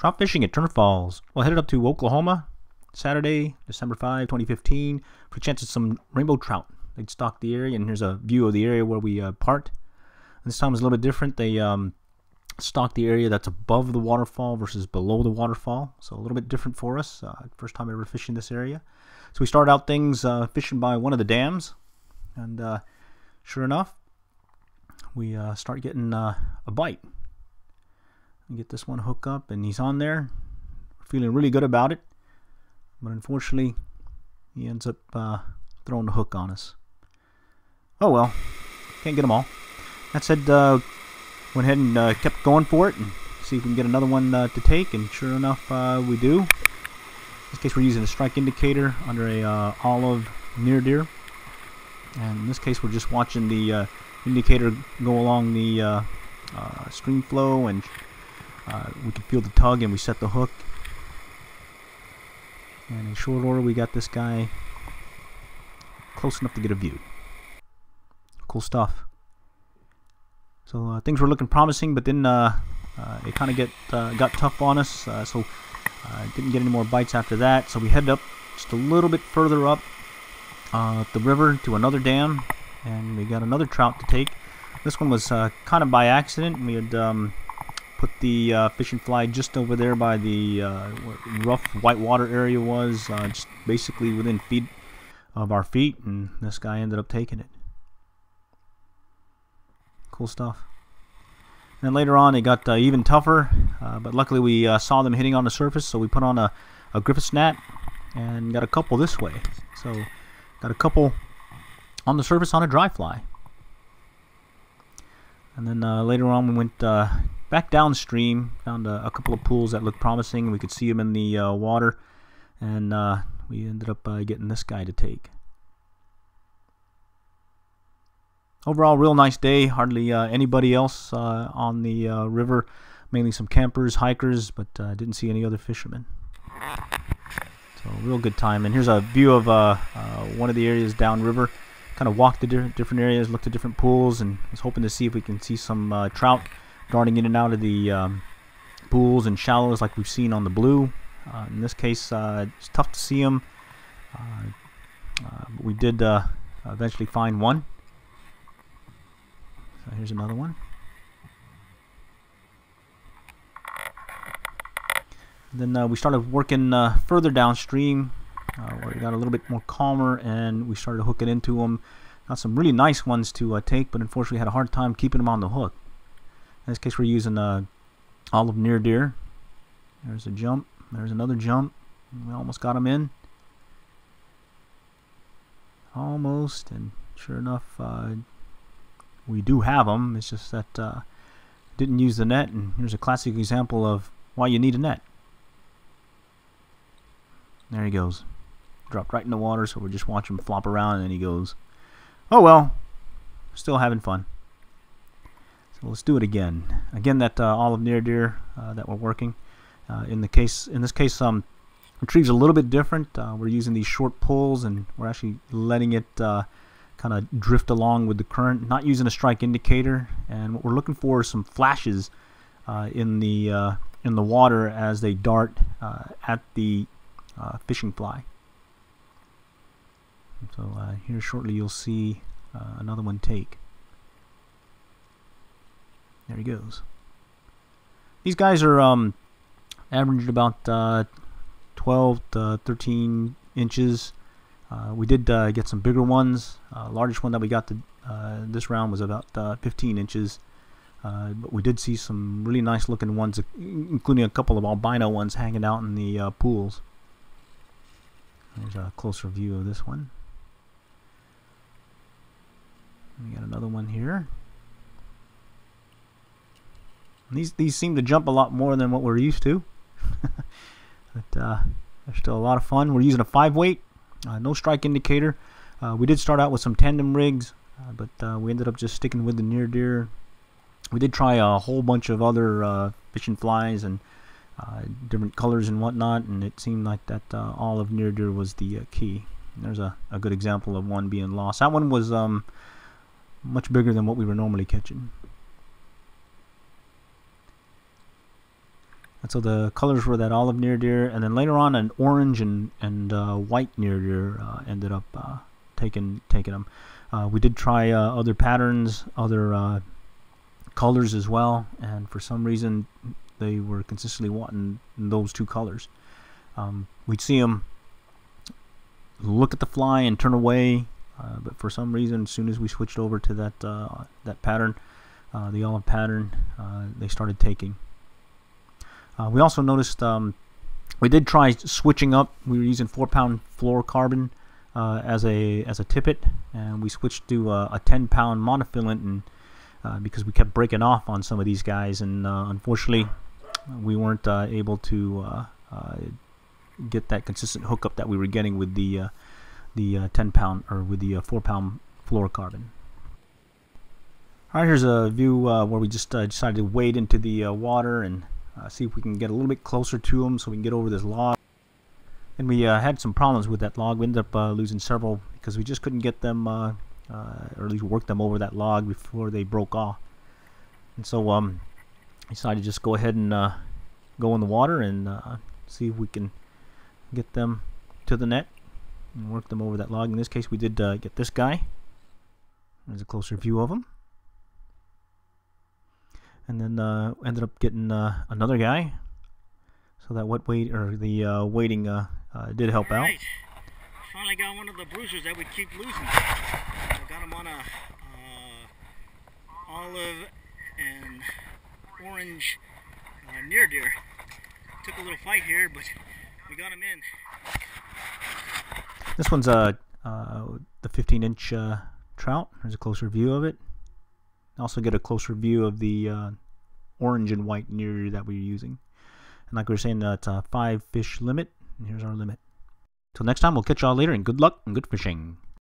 Trout fishing at Turner Falls. Well, headed up to Oklahoma Saturday, December 5, 2015 for a chance at some rainbow trout. They'd stocked the area, and here's a view of the area where we parked. This time was a little bit different. They stocked the area that's above the waterfall versus below the waterfall, so a little bit different for us. First time ever fishing this area. So we started out things fishing by one of the dams, and sure enough, we start getting a bite. We get this one hook up, and he's on there. We're feeling really good about it, but unfortunately, he ends up throwing the hook on us. Oh well, can't get them all. That said, went ahead and kept going for it and see if we can get another one to take, and sure enough, we do. In this case, we're using a strike indicator under a olive near deer, and in this case, we're just watching the indicator go along the stream flow, and we can feel the tug, and we set the hook. And in short order, we got this guy close enough to get a view. Cool stuff. So things were looking promising, but then it kind of got tough on us, so didn't get any more bites after that. So we headed up just a little bit further up the river to another dam, and we got another trout to take. This one was kind of by accident. We had put the fishing fly just over there by the rough white water area was, just basically within feet of our feet, and this guy ended up taking it. Cool stuff. And then later on, it got even tougher, but luckily we saw them hitting on the surface, so we put on a Griffith's net and got a couple this way. So got a couple on the surface on a dry fly. And then later on, we went back downstream, found a couple of pools that looked promising. We could see them in the water, and we ended up getting this guy to take. Overall, real nice day. Hardly anybody else on the river. Mainly some campers, hikers, but didn't see any other fishermen. So real good time. And here's a view of one of the areas downriver. Kind of walked the different areas, looked at different pools, and was hoping to see if we can see some trout darting in and out of the pools and shallows like we've seen on the blue. In this case, it's tough to see them. But we did eventually find one. So here's another one. And then we started working further downstream, where it got a little bit more calmer, and we started hooking into them. Got some really nice ones to take, but unfortunately had a hard time keeping them on the hook. In this case, we're using olive near deer. There's a jump. There's another jump. We almost got them in. Almost, and sure enough, we do have them. It's just that didn't use the net, and here's a classic example of why you need a net. There he goes. Dropped right in the water, so we're just watching him flop around, and then he goes. Oh well, still having fun. So let's do it again. Again, that olive near deer that we're working. In this case, retrieve's a little bit different. We're using these short pulls, and we're actually letting it kind of drift along with the current, not using a strike indicator. And what we're looking for is some flashes in the water as they dart at the fishing fly. So here shortly you'll see another one take. There he goes. These guys are averaged about 12 to 13 inches. We did get some bigger ones. Largest one that we got this round was about 15 inches. But we did see some really nice looking ones, including a couple of albino ones hanging out in the pools. There's a closer view of this one. We got another one here. And these seem to jump a lot more than what we're used to. But they're still a lot of fun. We're using a 5-weight, no strike indicator. We did start out with some tandem rigs, but we ended up just sticking with the near deer. We did try a whole bunch of other fishing flies and different colors and whatnot, and it seemed like that olive near deer was the key. And there's a good example of one being lost. That one was much bigger than what we were normally catching. And so the colors were that olive near deer, and then later on an orange and white near deer ended up taking them. We did try other patterns, other colors as well, and for some reason they were consistently wanting those two colors. We'd see them look at the fly and turn away, but for some reason, as soon as we switched over to that pattern, the olive pattern, they started taking. We also noticed we did try switching up. We were using 4-pound fluorocarbon as a tippet, and we switched to a 10-pound monofilament, and because we kept breaking off on some of these guys, and unfortunately we weren't able to get that consistent hookup that we were getting with the 10-pound or with the 4-pound fluorocarbon. Alright, here's a view where we just decided to wade into the water and see if we can get a little bit closer to them so we can get over this log. And we had some problems with that log. We ended up losing several because we just couldn't get them, or at least work them over that log before they broke off. And so I decided to just go ahead and go in the water and see if we can get them to the net and work them over that log. In this case, we did get this guy. There's a closer view of him. And then ended up getting another guy. So that wet wait or the waiting did help out. Finally got one of the bruisers that we keep losing. I got him on a olive and orange near deer. Took a little fight here, but we got him in. This one's the 15-inch trout. There's a closer view of it. Also get a closer view of the orange and white near deer that we're using. And like we were saying, it's a 5 fish limit, and here's our limit. Till next time, we'll catch y'all later, and good luck and good fishing.